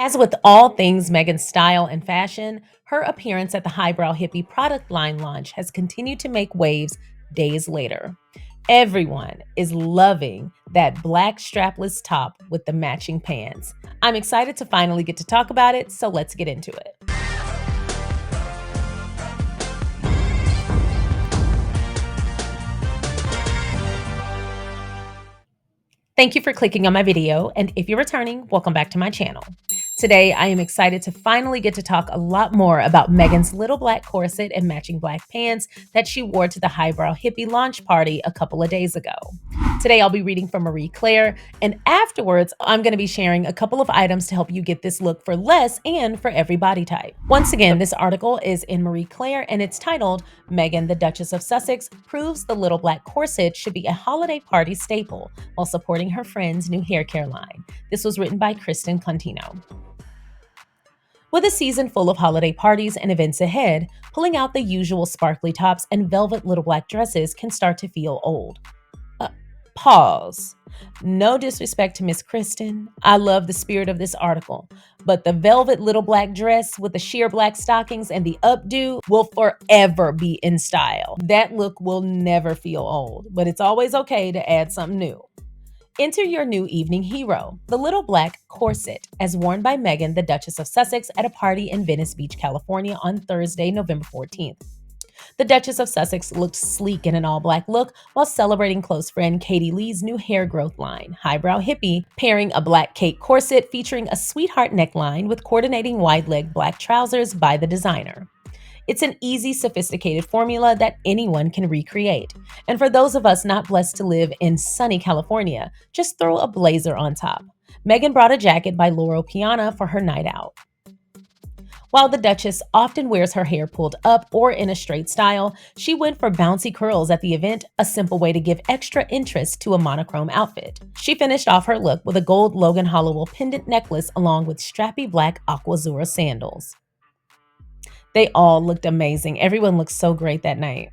As with all things Meghan's style and fashion, her appearance at the Highbrow Hippie product line launch has continued to make waves days later. Everyone is loving that black strapless top with the matching pants. I'm excited to finally get to talk about it, so let's get into it. Thank you for clicking on my video, and if you're returning, welcome back to my channel. Today, I am excited to finally get to talk a lot more about Meghan's little black corset and matching black pants that she wore to the Highbrow Hippie launch party a couple of days ago. Today, I'll be reading from Marie Claire, and afterwards, I'm going to be sharing a couple of items to help you get this look for less and for every body type. Once again, this article is in Marie Claire, and it's titled, Meghan, the Duchess of Sussex, proves the little black corset should be a holiday party staple while supporting her friend's new hair care line. This was written by Kristen Contino. With a season full of holiday parties and events ahead, pulling out the usual sparkly tops and velvet little black dresses can start to feel old. Pause. No disrespect to Miss Kristen. I love the spirit of this article, but the velvet little black dress with the sheer black stockings and the updo will forever be in style. That look will never feel old, but it's always okay to add something new. Enter your new evening hero, the little black corset, as worn by Meghan, the Duchess of Sussex, at a party in Venice Beach, California on Thursday, November 14th. The Duchess of Sussex looked sleek in an all-black look while celebrating close friend Kadi Lee's new hair growth line, Highbrow Hippie, pairing a black Khaite corset featuring a sweetheart neckline with coordinating wide-leg black trousers by the designer. It's an easy, sophisticated formula that anyone can recreate. And for those of us not blessed to live in sunny California, just throw a blazer on top. Meghan brought a jacket by Loro Piana for her night out. While the Duchess often wears her hair pulled up or in a straight style, she went for bouncy curls at the event, a simple way to give extra interest to a monochrome outfit. She finished off her look with a gold Logan Hollowell pendant necklace along with strappy black Aquazurra sandals. They all looked amazing. Everyone looked so great that night.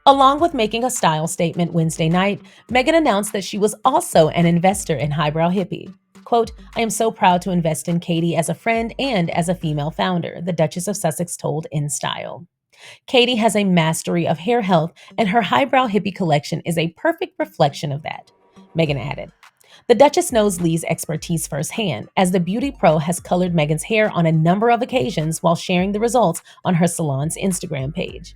Along with making a style statement Wednesday night, Meghan announced that she was also an investor in Highbrow Hippie. Quote, I am so proud to invest in Kadi as a friend and as a female founder, the Duchess of Sussex told InStyle. Kadi has a mastery of hair health, and her Highbrow Hippie collection is a perfect reflection of that, Meghan added. The Duchess knows Lee's expertise firsthand, as the beauty pro has colored Meghan's hair on a number of occasions while sharing the results on her salon's Instagram page.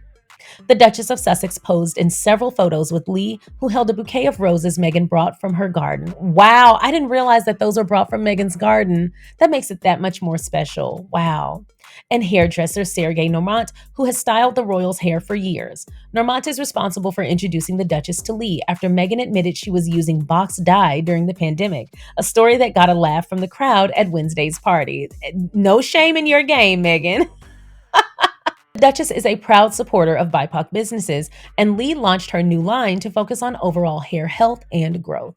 The Duchess of Sussex posed in several photos with Lee, who held a bouquet of roses Meghan brought from her garden. Wow, I didn't realize that those were brought from Meghan's garden. That makes it that much more special. Wow. And hairdresser Sergei Normant, who has styled the royals' hair for years. Normant is responsible for introducing the Duchess to Lee after Meghan admitted she was using box dye during the pandemic, a story that got a laugh from the crowd at Wednesday's party. No shame in your game, Meghan. The Duchess is a proud supporter of BIPOC businesses, and Lee launched her new line to focus on overall hair health and growth.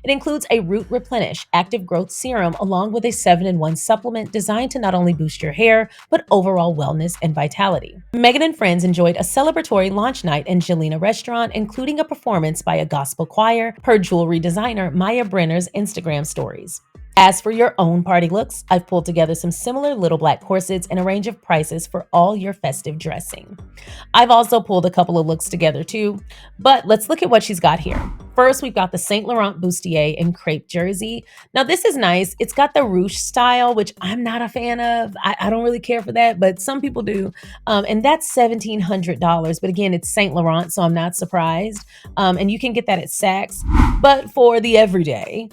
It includes a root Replenish active growth serum along with a 7-in-1 supplement designed to not only boost your hair, but overall wellness and vitality. Meghan and friends enjoyed a celebratory launch night in Jelena restaurant, including a performance by a gospel choir, per jewelry designer Maya Brenner's Instagram stories. As for your own party looks, I've pulled together some similar little black corsets in a range of prices for all your festive dressing. I've also pulled a couple of looks together too, but let's look at what she's got here. First, we've got the Saint Laurent bustier in crepe jersey. Now this is nice. It's got the ruche style, which I'm not a fan of. I don't really care for that, but some people do. And that's $1,700. But again, it's Saint Laurent, so I'm not surprised. And you can get that at Saks. But for the everyday,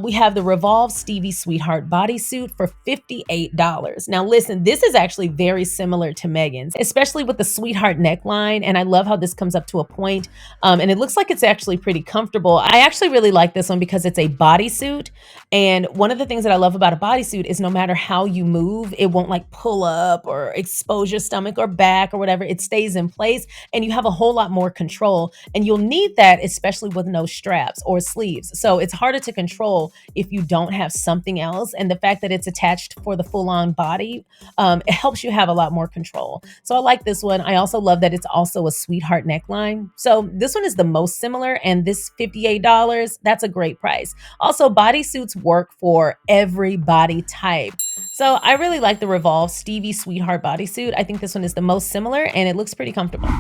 we have the Revolve Stevie Sweetheart bodysuit for $58. Now listen, this is actually very similar to Meghan's, especially with the sweetheart neckline. And I love how this comes up to a point. And it looks like it's actually pretty comfortable. I actually really like this one because it's a bodysuit. And one of the things that I love about a bodysuit is no matter how you move, it won't like pull up or expose your stomach or back or whatever. It stays in place and you have a whole lot more control. And you'll need that, especially with no straps or sleeves. So it's harder to control control if you don't have something else. And the fact that it's attached for the full-on body, it helps you have a lot more control. So I like this one. I also love that it's also a sweetheart neckline. So this one is the most similar, and this $58, that's a great price. Also, bodysuits work for every body type. So I really like the Revolve Stevie Sweetheart bodysuit. I think this one is the most similar, and it looks pretty comfortable.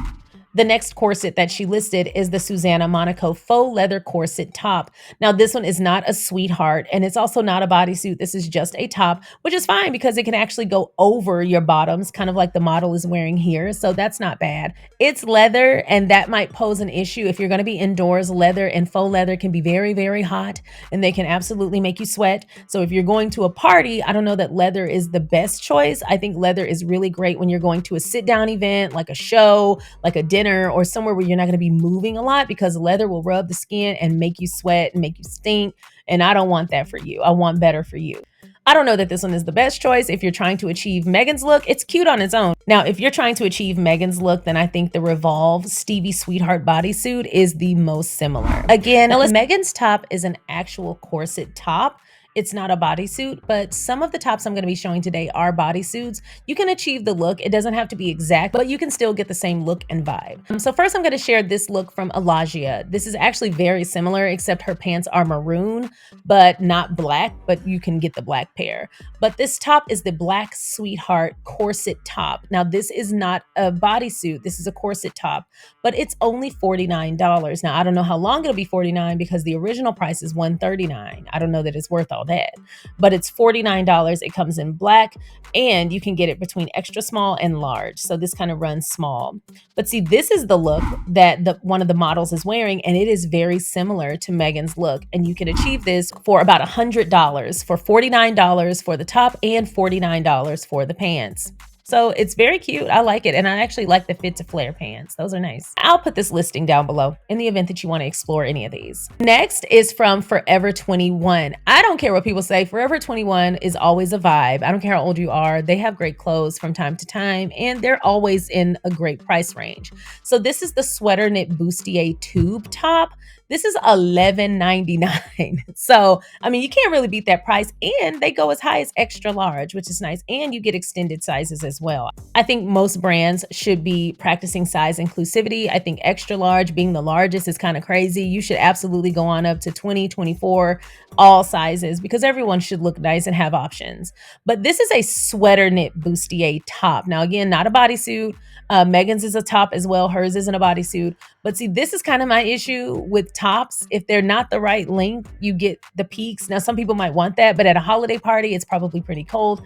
The next corset that she listed is the Susanna Monaco faux leather corset top. Now, this one is not a sweetheart, and it's also not a bodysuit. This is just a top, which is fine because it can actually go over your bottoms, kind of like the model is wearing here. So that's not bad. It's leather, and that might pose an issue. If you're going to be indoors, leather and faux leather can be very, very hot, and they can absolutely make you sweat. So if you're going to a party, I don't know that leather is the best choice. I think leather is really great when you're going to a sit-down event, like a show, like a dinner, or somewhere where you're not going to be moving a lot, because leather will rub the skin and make you sweat and make you stink. And I don't want that for you. I want better for you. I don't know that this one is the best choice. If you're trying to achieve Meghan's look, it's cute on its own. Now, if you're trying to achieve Meghan's look, then I think the Revolve Stevie Sweetheart bodysuit is the most similar. Again, Meghan's top is an actual corset top. It's not a bodysuit, but some of the tops I'm going to be showing today are bodysuits. You can achieve the look. It doesn't have to be exact, but you can still get the same look and vibe. So first I'm going to share this look from Alagia. This is actually very similar, except her pants are maroon, but not black, but you can get the black pair. But this top is the Black Sweetheart corset top. Now, this is not a bodysuit. This is a corset top, but it's only $49. Now, I don't know how long it'll be $49 because the original price is $139. I don't know that it's worth all that, but it's $49. It comes in black, and you can get it between extra small and large. So this kind of runs small. But see, this is the look that one of the models is wearing, and it is very similar to Meghan's look. And you can achieve this for about $100, for $49 for the top and $49 for the pants. So it's very cute. I like it. And I actually like the fit to flare pants. Those are nice. I'll put this listing down below in the event that you want to explore any of these. Next is from Forever 21. I don't care what people say. Forever 21 is always a vibe. I don't care how old you are. They have great clothes from time to time, and they're always in a great price range. So this is the sweater knit bustier tube top. This is $11.99. So, I mean, you can't really beat that price. And they go as high as extra large, which is nice. And you get extended sizes as well. I think most brands should be practicing size inclusivity. I think extra large being the largest is kind of crazy. You should absolutely go on up to 20, 24, all sizes, because everyone should look nice and have options. But this is a sweater knit bustier top. Now, again, not a bodysuit. Meghan's is a top as well. Hers isn't a bodysuit. But see, this is kind of my issue with tops. If they're not the right length, you get the peaks. Now, some people might want that, but at a holiday party, it's probably pretty cold.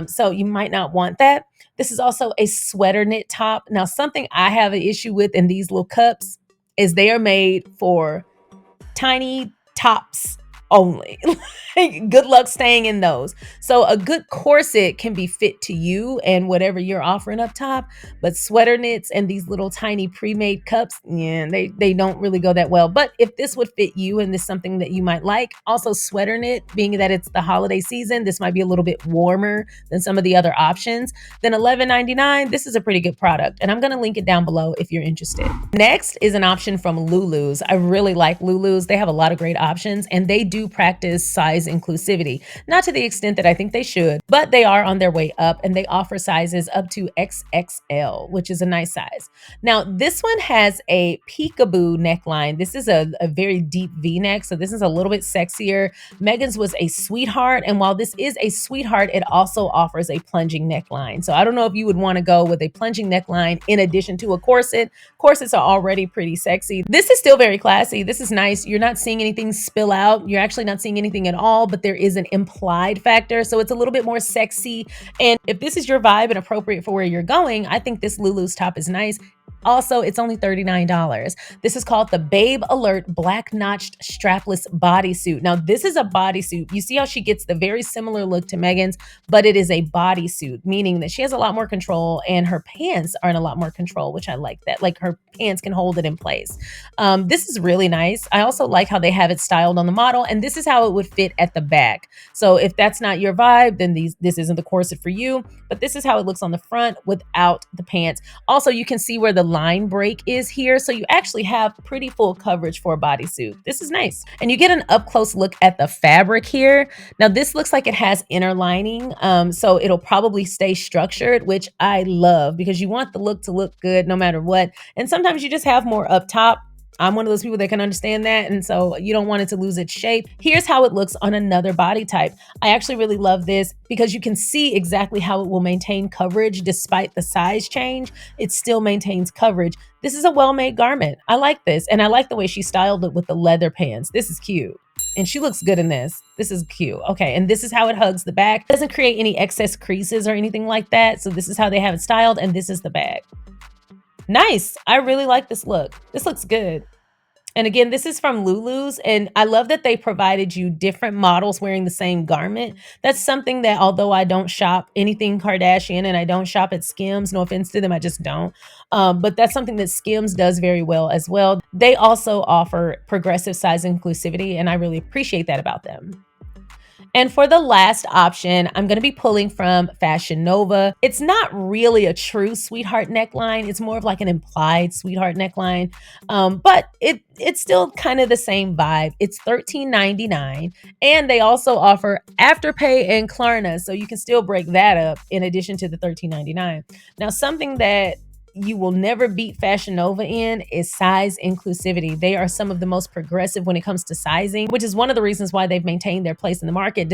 So you might not want that. This is also a sweater knit top. Now, something I have an issue with in these little cups is they are made for tiny tops only. Good luck staying in those. So a good corset can be fit to you and whatever you're offering up top, but sweater knits and these little tiny pre-made cups, yeah, they don't really go that well. But if this would fit you and this is something that you might like, also sweater knit, being that it's the holiday season, this might be a little bit warmer than some of the other options, then $11.99, this is a pretty good product. And I'm going to link it down below if you're interested. Next is an option from Lulu's. I really like Lulu's. They have a lot of great options, and they do practice size inclusivity. Not to the extent that I think they should, but they are on their way up, and they offer sizes up to XXL, which is a nice size. Now, this one has a peekaboo neckline. This is a very deep V-neck, so this is a little bit sexier. Meghan's was a sweetheart, and while this is a sweetheart, it also offers a plunging neckline. So I don't know if you would want to go with a plunging neckline in addition to a corset. Corsets are already pretty sexy. This is still very classy. This is nice. You're not seeing anything spill out. You're actually not seeing anything at all, but there is an implied factor. So it's a little bit more sexy. And if this is your vibe and appropriate for where you're going, I think this Lulu's top is nice. Also, it's only $39. This is called the Babe Alert Black Notched Strapless Bodysuit. Now, this is a bodysuit. You see how she gets the very similar look to Meghan's, but it is a bodysuit, meaning that she has a lot more control and her pants are in a lot more control, which I like that. Like her pants can hold it in place. This is really nice. I also like how they have it styled on the model, and this is how it would fit at the back. So if that's not your vibe, then this isn't the corset for you, but this is how it looks on the front without the pants. Also, you can see where the line break is here. So you actually have pretty full coverage for a bodysuit. This is nice. And you get an up close look at the fabric here. Now this looks like it has inner lining. So it'll probably stay structured, which I love because you want the look to look good no matter what. And sometimes you just have more up top. I'm one of those people that can understand that. And so you don't want it to lose its shape. Here's how it looks on another body type. I actually really love this because you can see exactly how it will maintain coverage despite the size change. It still maintains coverage. This is a well-made garment. I like this. And I like the way she styled it with the leather pants. This is cute. And she looks good in this. This is cute. Okay, and this is how it hugs the back. It doesn't create any excess creases or anything like that. So this is how they have it styled, and this is the bag. Nice. I really like this look. This looks good. And again, this is from Lulu's, and I love that they provided you different models wearing the same garment. That's something that, although I don't shop anything Kardashian and I don't shop at Skims, no offense to them, I just don't. But that's something that Skims does very well as well. They also offer progressive size inclusivity, and I really appreciate that about them. And for the last option, I'm going to be pulling from Fashion Nova. It's not really a true sweetheart neckline. It's more of like an implied sweetheart neckline. But it's still kind of the same vibe. It's $13.99. And they also offer Afterpay and Klarna. So you can still break that up in addition to the $13.99. Now, something that you will never beat Fashion Nova in is size inclusivity. They are some of the most progressive when it comes to sizing, which is one of the reasons why they've maintained their place in the market,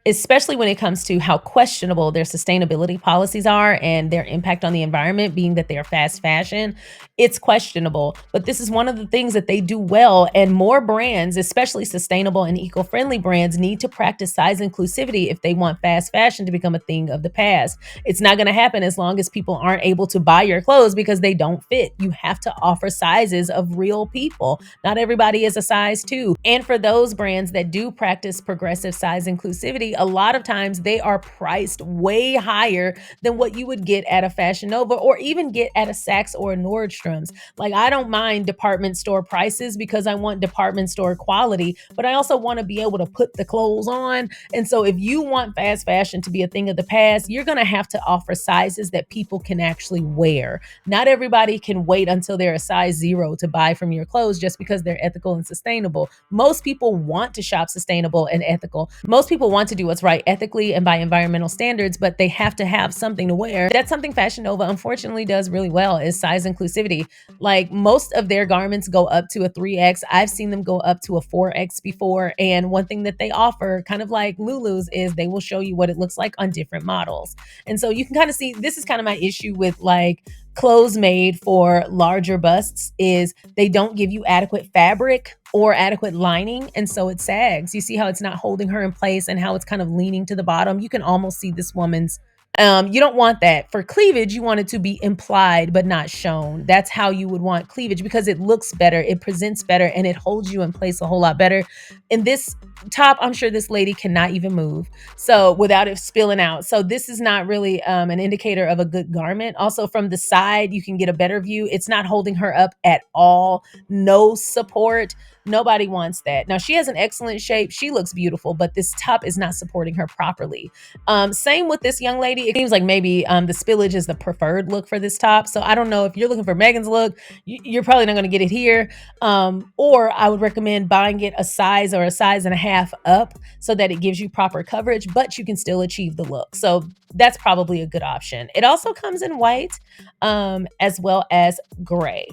especially when it comes to how questionable their sustainability policies are and their impact on the environment, being that they are fast fashion. It's questionable, but this is one of the things that they do well. And more brands, especially sustainable and eco-friendly brands, need to practice size inclusivity if they want fast fashion to become a thing of the past. It's not going to happen as long as people aren't able to buy your clothes because they don't fit. You have to offer sizes of real people. Not everybody is a size 2. And for those brands that do practice progressive size inclusivity, a lot of times they are priced way higher than what you would get at a Fashion Nova or even get at a Saks or a Nordstrom's. Like, I don't mind department store prices because I want department store quality, but I also want to be able to put the clothes on. And so if you want fast fashion to be a thing of the past, you're going to have to offer sizes that people can actually wear. Not everybody can wait until they're a size 0 to buy from your clothes just because they're ethical and sustainable. Most people want to shop sustainable and ethical. Most people want to do what's right ethically and by environmental standards, but they have to have something to wear. That's something Fashion Nova unfortunately does really well, is size inclusivity. Like, most of their garments go up to a 3X. I've seen them go up to a 4X before. And one thing that they offer, kind of like Lulu's, is they will show you what it looks like on different models. And so you can kind of see, this is kind of my issue with like clothes made for larger busts, is they don't give you adequate fabric or adequate lining, and so it sags. You see how it's not holding her in place and how it's kind of leaning to the bottom. You can almost see this woman's you don't want that. For cleavage, you want it to be implied but not shown. That's how you would want cleavage, because it looks better, it presents better, and it holds you in place a whole lot better. In this top, I'm sure this lady cannot even move, so without it spilling out. So this is not really an indicator of a good garment. Also, from the side, you can get a better view. It's not holding her up at all. No support. Nobody wants that. Now, she has an excellent shape. She looks beautiful, but this top is not supporting her properly. Same with this young lady. It seems like maybe the spillage is the preferred look for this top. So I don't know if you're looking for Meghan's look, you're probably not going to get it here. Or I would recommend buying it a size or a size and a half up so that it gives you proper coverage, but you can still achieve the look. So that's probably a good option. It also comes in white, as well as gray.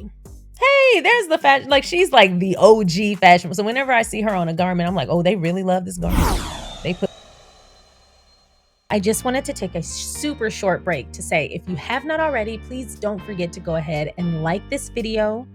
Hey, there's the fashion. Like, she's like the OG fashion. So whenever I see her on a garment, I'm like, oh, they really love this garment. I just wanted to take a super short break to say, if you have not already, please don't forget to go ahead and like this video,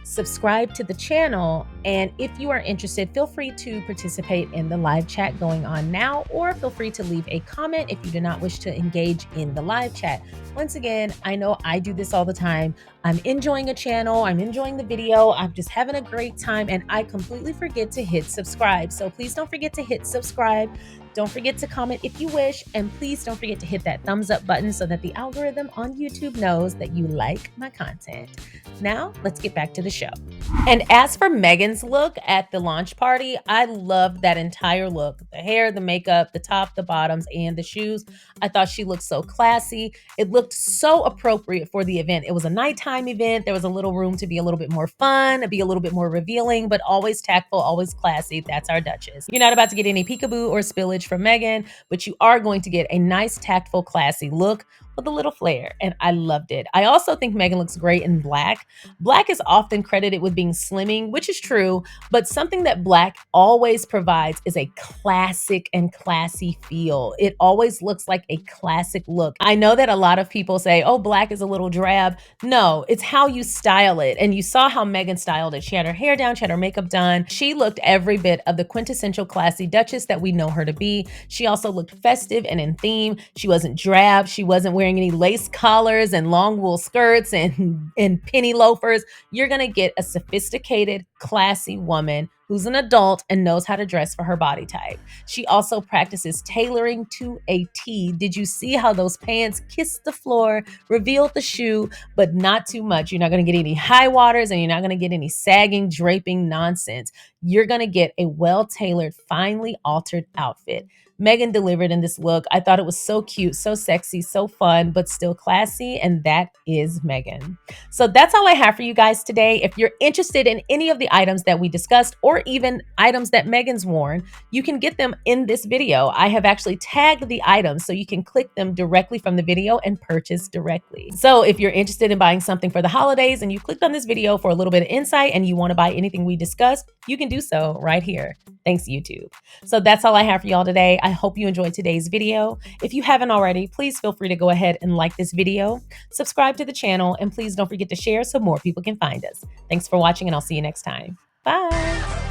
subscribe to the channel, and if you are interested, feel free to participate in the live chat going on now, or feel free to leave a comment if you do not wish to engage in the live chat. Once again, I know I do this all the time. I'm enjoying a channel, I'm enjoying the video, I'm just having a great time, and I completely forget to hit subscribe. So please don't forget to hit subscribe. Don't forget to comment if you wish, and please don't forget to hit that thumbs up button so that the algorithm on YouTube knows that you like my content. Now, let's get back to the show. And as for Meghan's look at the launch party, I loved that entire look. The hair, the makeup, the top, the bottoms, and the shoes. I thought she looked so classy. It looked so appropriate for the event. It was a nighttime time event, there was a little room to be a little bit more fun, be a little bit more revealing, but always tactful, always classy. That's our Duchess. You're not about to get any peekaboo or spillage from Meghan, but you are going to get a nice, tactful, classy look with a little flair, and I loved it. I also think Meghan looks great in black. Black is often credited with being slimming, which is true, but something that black always provides is a classic and classy feel. It always looks like a classic look. I know that a lot of people say, oh, black is a little drab. No, it's how you style it. And you saw how Meghan styled it. She had her hair down, she had her makeup done. She looked every bit of the quintessential classy Duchess that we know her to be. She also looked festive and in theme. She wasn't drab. She wasn't wearing any lace collars and long wool skirts and penny loafers. You're gonna get a sophisticated, classy woman who's an adult and knows how to dress for her body type. She also practices tailoring to a T. Did you see how those pants kissed the floor, revealed the shoe, but not too much? You're not going to get any high waters and you're not going to get any sagging, draping nonsense. You're going to get a well-tailored, finely altered outfit. Meghan delivered in this look. I thought it was so cute, so sexy, so fun, but still classy, and that is Meghan. So that's all I have for you guys today. If you're interested in any of the items that we discussed, or even items that Meghan's worn, you can get them in this video. I have actually tagged the items so you can click them directly from the video and purchase directly. So if you're interested in buying something for the holidays and you clicked on this video for a little bit of insight and you want to buy anything we discussed, you can do so right here. Thanks, YouTube. So that's all I have for y'all today. I hope you enjoyed today's video. If you haven't already, please feel free to go ahead and like this video, subscribe to the channel, and please don't forget to share so more people can find us. Thanks for watching, and I'll see you next time. Bye.